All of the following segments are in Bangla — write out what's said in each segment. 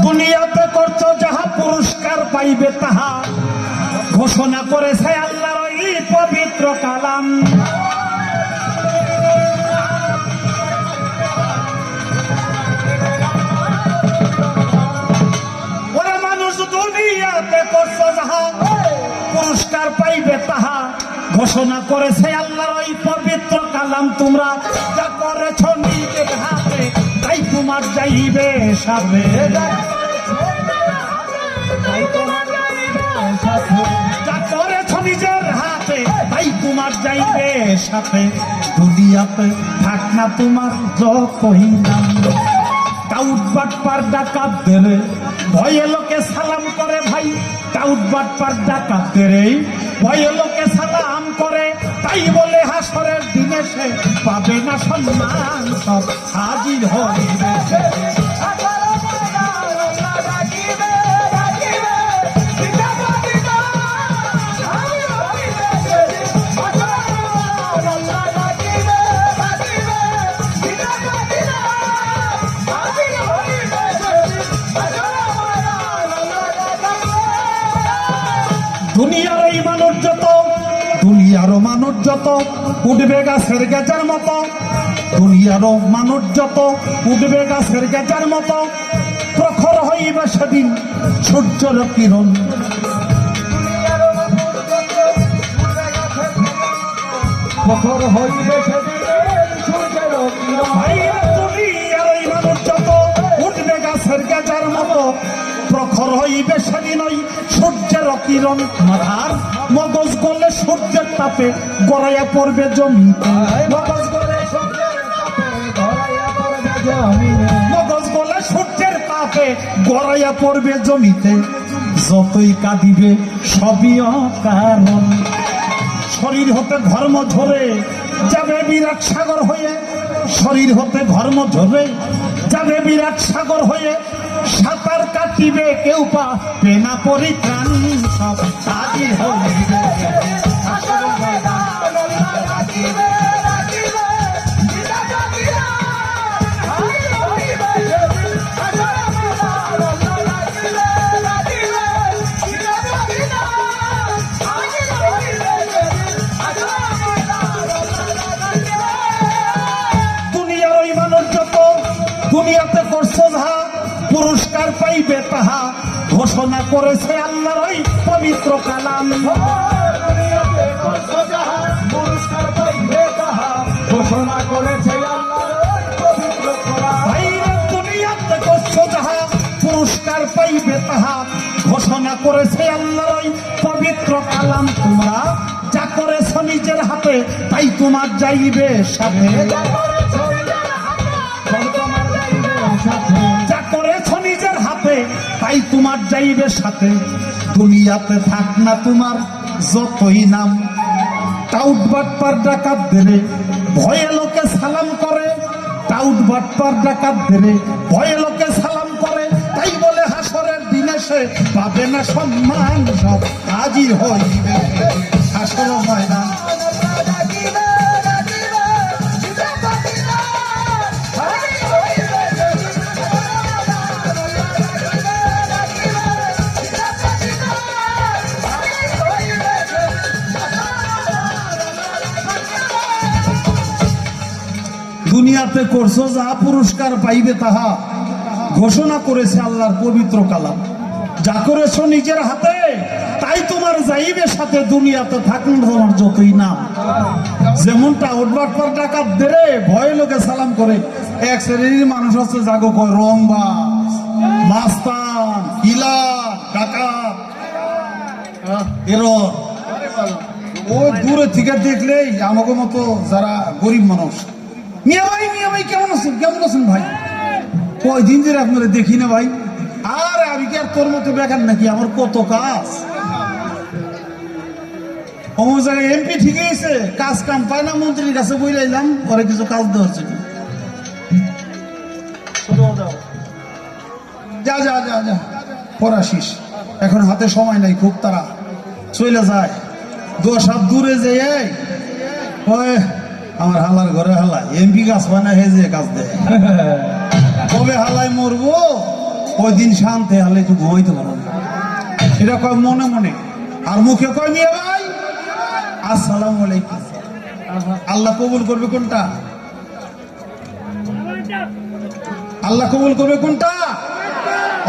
দুনিয়াতে করছো যাহা পুরস্কার পাইবে তাহা ঘোষণা করেছে আল্লাহর এই পবিত্র কালাম। ওরা মানুষ দুনিয়াতে করছো যাহা পুরস্কার পাইবে তাহা ঘোষণা করেছে আল্লাহর এই পবিত্র কালাম। তোমরা যা করেছ নিজের হাতে তাই তোমার যাইবে সাথে। যা করেছ নিজের হাতে তাই তোমার যাইবে সাথে। দুনিয়াতে থাক না তোমার যতই নাম। টাউট বাটপার ডাকাতদের ভয়ে লোকে সালাম করে ভাই। টাউট বাটপার ডাকাতদের ভয়ে লোকে সালাম করে। তাই বলে হাসরের দিনে সে পাবে না সম্মান, সব হাজির হইবে। দুনিয়ার এই মানুষ যত, দুনিয়ারও মানুষ যত উঠবে গাছের গেজার মতো। দুনিয়ারও মানুষ যত উঠবে গাছের গেজার মতো। প্রখর হইবে সেদিন সূর্যের কিরণ। প্রখর হইবে সেদিন সূর্যের কিরণ। দুনিয়ার এই মানুষ যত উঠবে গাছের গেজার মতো। প্রখর হইবে সেদিন ওই সূর্যের কিরণ। মাথার মগজ গলে সূর্যের তাপে গড়াইয়া পড়বে জমিতে। মগজ গলে সূর্যের তাপে গড়াইয়া পড়বে জমিতে। যতই কাঁদিবে সবই অকারণ। শরীর হতে ধর্ম ঝরে যাবে বিরাট সাগর হয়ে। শরীর হতে ধর্ম ঝরে যাবে বিরাট সাগর হয়ে। সাঁতার কাটিবে কেউ পাবে না পরিত্রাণ, সব হাজির হইবে। দুনিয়ার ওই মানুষ যত দুনিয়াতে করছো যাহা পুরস্কার পাইবে তাহা ঘোষণা করেছে আল্লাহর ওই পবিত্র কালাম। পুরস্কার পাইবে তাহা ঘোষণা করেছে আল্লাহর ওই পবিত্র কালাম। দুনিয়াতে করছো যাহা পুরস্কার পাইবে তাহা ঘোষণা করেছে আল্লাহর ওই পবিত্র কালাম। তোমরা যা করেছ নিজের হাতে তাই তোমার যাইবে সাথে। যা করেছ নিজের হাতে তাই তোমার যাইবে সাথে। দুনিয়াতে থাক না তোমার যতই নাম। টাউট বাটপার ডাকাতদের ভয়ে লোকে সালাম করে। টাউট বাটপার ডাকাতদের ভয়ে লোকে সালাম করে। তাই বলে হাসরের দিনে সে পাবে না সম্মান, সব হাজির হইবে হাসর ময়দান। দুনিয়াতে করছো যা পুরস্কার পাইবে তাহা ঘোষণা করেছে আল্লাহর পবিত্র কালাম। যা করেছো নিজের হাতে তাই তোমার যাইবে সাথে। দুনিয়াতে থাকুন তোমার যতই নাম। যেমনটা উঠবাটপার ডাকাত দেরে ভয়ে লোকে সালাম করে। এক শ্রেণীর মানুষ আছে জাগো কয় রংবা, মাস্তান, ইলা, ডাকাত। ওই দূরে থেকে দেখলেই আমাকে মতো যারা গরিব মানুষ, মিয়া ভাই কেমন আছেন, কেমন আছেন ভাই? কয়দিন ধরে আপনারা দেখি না ভাই। আর আমি কি আর তোর মতো বেকার নাকি? আমার কত কাজ। অমুক জায়গায় এমপি ঠিকই আছে, কাজ কাম পায় না, মন্ত্রীর কাছে বই লাইলাম পরে কিছু কাজ দেওয়ার জন্য। যা যা যা যা পড়াশিস, এখন হাতে সময় নাই, খুব তারা চলে যায়। 10 হাত দূরে যে ওই আমার হালার ঘরে হালা এমপি কাজ পায় না, হে যে কাজ দেয়। কবে হালাই মরবো ওই দিন শান্তি হালে একটু ঘুমাইতে পারবো না। এটা কয় মনে মনে, আর মুখে কয় মিয়া ভাই আসসালামু আলাইকুম। আল্লাহ কবুল করবে কোনটা? আল্লাহ কবুল করবে কোনটা?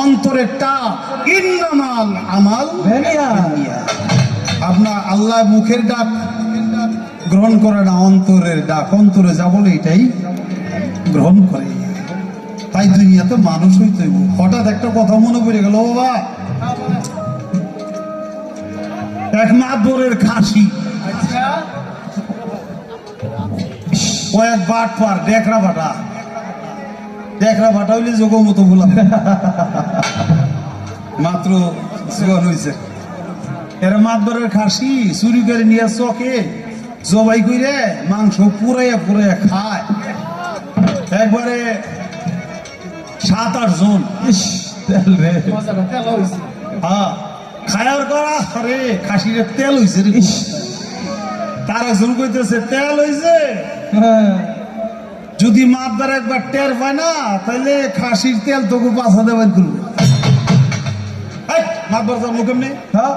অন্তরেরটা। ইন্নামাল আমাল বিন্নিয়াত। আপনার আল্লাহ মুখের ডাক গ্রহণ করে না, অন্তরের ডাক। অন্তরে যা বলে এটাই গ্রহণ করে। তাই দুনিয়াতে মানুষ হইতে হইব। হঠাৎ একটা কথা মনে পড়ে গেল, বাবা এক মাতবরের খাসি, ও এক বাট পার ডেকরা ভাটা। ডেকরা ভাটা হইলে যোগ মতো বললাম, মাত্র জীবন হয়েছে। এরা মাতবরের খাসি চুরি করে নিয়ে চকে জবাই করে মাংস পুরাইয়া পুরাইয়া খায়। একবারে 7-8 জন। হ্যাঁ, খায়ার করা আরে খাসির তেল হয়েছে রে। তার একজন কইতেছে তেল হয়েছে, যদি মাতবার একবার টের পায় না তাহলে খাসির তেল তোকে 5,000 দেবেন করবে। মাতবার যাবো কেমনি? হ্যাঁ,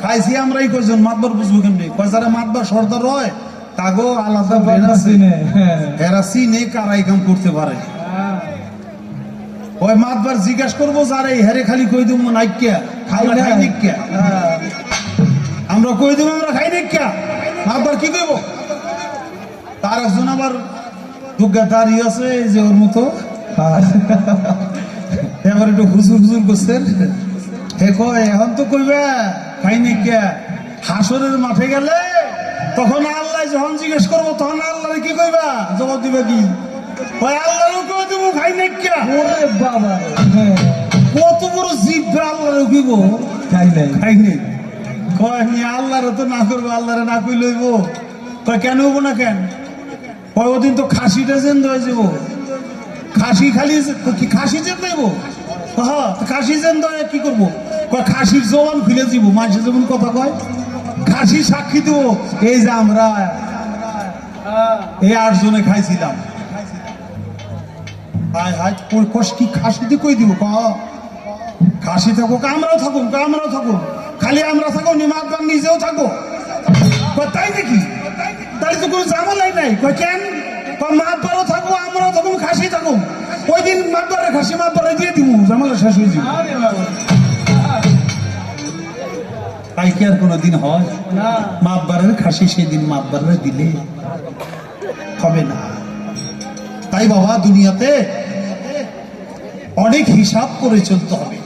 খাইছি আমরা এই কয়জন, মাতবার বুঝবো কেমনি? কয়সারা মাতবার সর্দার হয় তাগো আলাদা এরা চিনে কারাই কাম করতে পারে। ওই মাতবার জিজ্ঞাসা করবো যারে হেরে খালি কই দিব নাইকিয়া খাই নাইকিয়া, আমরা কই দিব আমরা খাই নাইকিয়া। মাতবার কি কইব? তার একজন আবার দুর্গাদারি আছে যে ওর মতো এবার একটু হুজুর হুজুর করছেন। হে কয় এখন তো কইবে খাই নাইকিয়া। হাসরের মাঠে গেলে তখন আল্লাহ যখন জিজ্ঞেস করবো তখন আল্লাহ কি কইবা? জবাব দিবে কি? আল্লাহরও কই দেবো খাই নাইকিয়া। ওরে বাবা, কত বড় জীব! আল্লাহরও কইব খাই নাই, খাই নাই। কয় আমি আল্লাহরে তো না করবো, আল্লাহরে না কই লইব। কয় কেন হবো না কেন? কয় ওদিন তো খাসিটা জেন্দ হয়ে যাবো। খাসি খালি কি খাসি জেন্দ হইব? হ্যাঁ, খাসি জেন্দ হয়ে কি করবো? কয় খাসির জবান খুলে দিব। মানুষের যেমন কথা কয় খাসি সাক্ষী দেবো, এই যে আমরা এই 8 জনে খাইছিলাম। হায় হায়, কি খাসি দিয়ে কই দিব? খাসি থাকো, আমরাও থাকুন, আমরাও থাকুন। খালি আমরা থাকো নি, মাতবার নিজেও থাকো। তাই নাকি? তাই তো কোনো ঝামেলাই নাই। কেন? মাতবারও থাকবো, আমরাও থাকুন, খাসি থাকুন। ওই দিন মাতবারে খাসি মাতবারে দিয়ে দিব, ঝামেলা শেষ হয়ে যাবে। তাই কি আর কোনোদিন হয়? মাতবারের খাসি সেদিন মাতবারে দিলে হবে না। তাই বাবা দুনিয়াতে অনেক হিসাব করে চলতে হবে।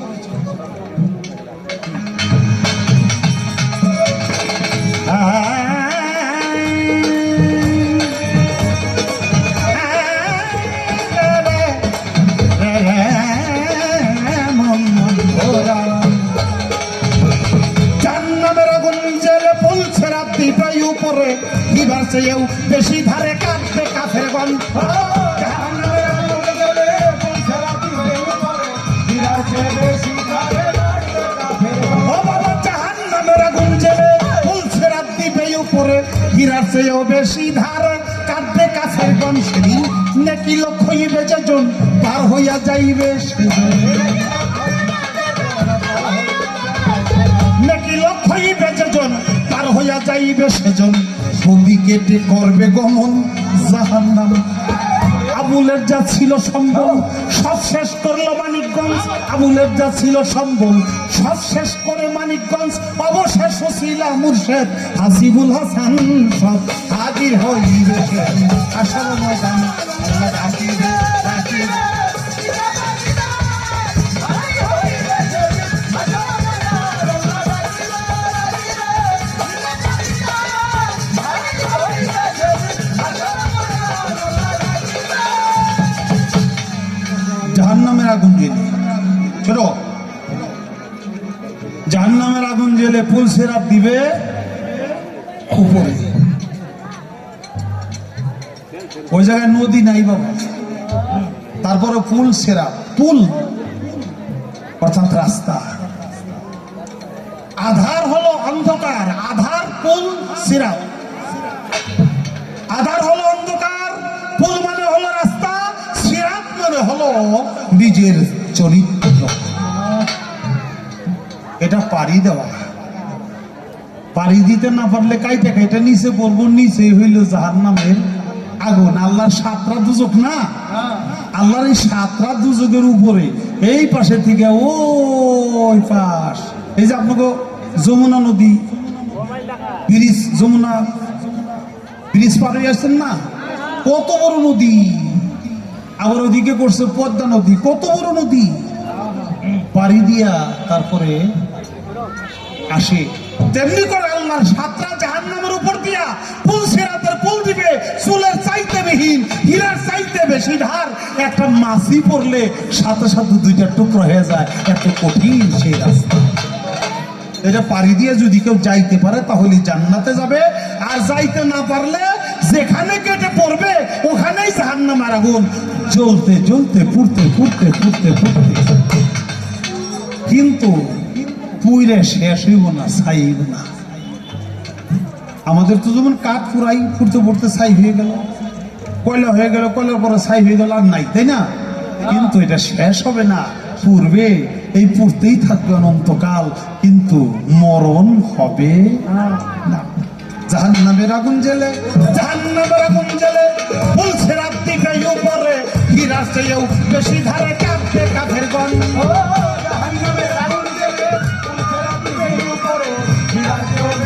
বেশি ধারে কাঁদবে কাফের গন, জাহান্নামের আগুন জেলে পুলছে রাত দিবে উপরে, হীরার চেয়েও বেশি ধার কাঁদবে কাফের গন। সেদিন নেকি লোক হইবে যেজন পার হইয়া যাইবে, নেকি লোক হইবে যেজন পার হইয়া যাইবে সেজন ছবি কেটে করবে গমন জাহান্নাম। আবুলের যা ছিল সম্বল সব শেষ করলো মানিকগঞ্জ। আবুলের যা ছিল সম্বল সব শেষ করে মানিকগঞ্জ। অবশেষ ওসিলা মুর্শেদ হাসিবুল হাসান সব হাজির হইবে আসল ময়দান। জাহান্নামের আগুন জেলে ছোট, জাহান্নামের আগুন জেলে পুলসেরাত দিবে উপরে। ওই জায়গায় নদী নাই বাবা, তারপরে পুলসেরাত, পুল অর্থাৎ রাস্তা। আধার হলো অন্ধকার, আধার পুল সিরাত। আধার হলো অন্ধকার, পুল মানে হলো রাস্তা, সিরাত মানে হলো নিজের চরিত্র। এটা পারি দেওয়া, পারি দিতে না পারলে কাইটা কাইটা নিচে পড়বো, নিচে হইল জাহান্নামের আগুন। আল্লাহর সাতটা দুজক না, আল্লাহর এই সাতটা দুজকের উপরে এই পাশে থেকে ওই পাশ, এই যে আপনাকে যমুনা নদী ব্রিজ, যমুনা ব্রিজ পার হয়ে আসছেন না, কত বড় নদী। আবার ওদিকে করছে পদ্মা নদী, কত বড় নদী। পাড়ি দিয়া তারপরে আসে, তেমনি করে আল্লাহর সাতটা জাহান্নামের উপর দিয়া পুল সিরাতের পুল দিবে, চুলের চাইতে বিহীন, হীরার চাইতে বেশি ধার। একটা মাছি পড়লে সাথে সাথে দুইটা টুকরো হয়ে যায়, এত কঠিন সেই রাস্তা। এটা পাড়ি দিয়ে যদি কেউ যাইতে পারে তাহলে জান্নাতে যাবে, আর যাইতে না পারলে যেখানে কেটে পড়বে ওখানেই জাহান্নামের আগুন জ্বলতে জ্বলতে পুড়তে পুড়তে পুড়তে পুড়তে, কিন্তু পুইরে শেষ হইব না, ছাই হইব না। আমাদের তো যেমন কাঠ পুরাই ফুটতে ফুটতে ছাই হয়ে গেল, কয়লা হয়ে গেল, কয়লার পরে ছাই হয়ে গেল, আর নাই, তাই না? কিন্তু এটা শেষ হবে না, পূর্বে এই পড়তেই থাকবে অনন্তকাল, কিন্তু মরণ হবে না। জাহান্নামের আগুন জ্বলে, জাহান্নামের আগুন জ্বলে, বলছে রাত্রি উপরে হীরা চেয়েও বেশি ধারে কাঁপতে কাঁধের গন্ধ।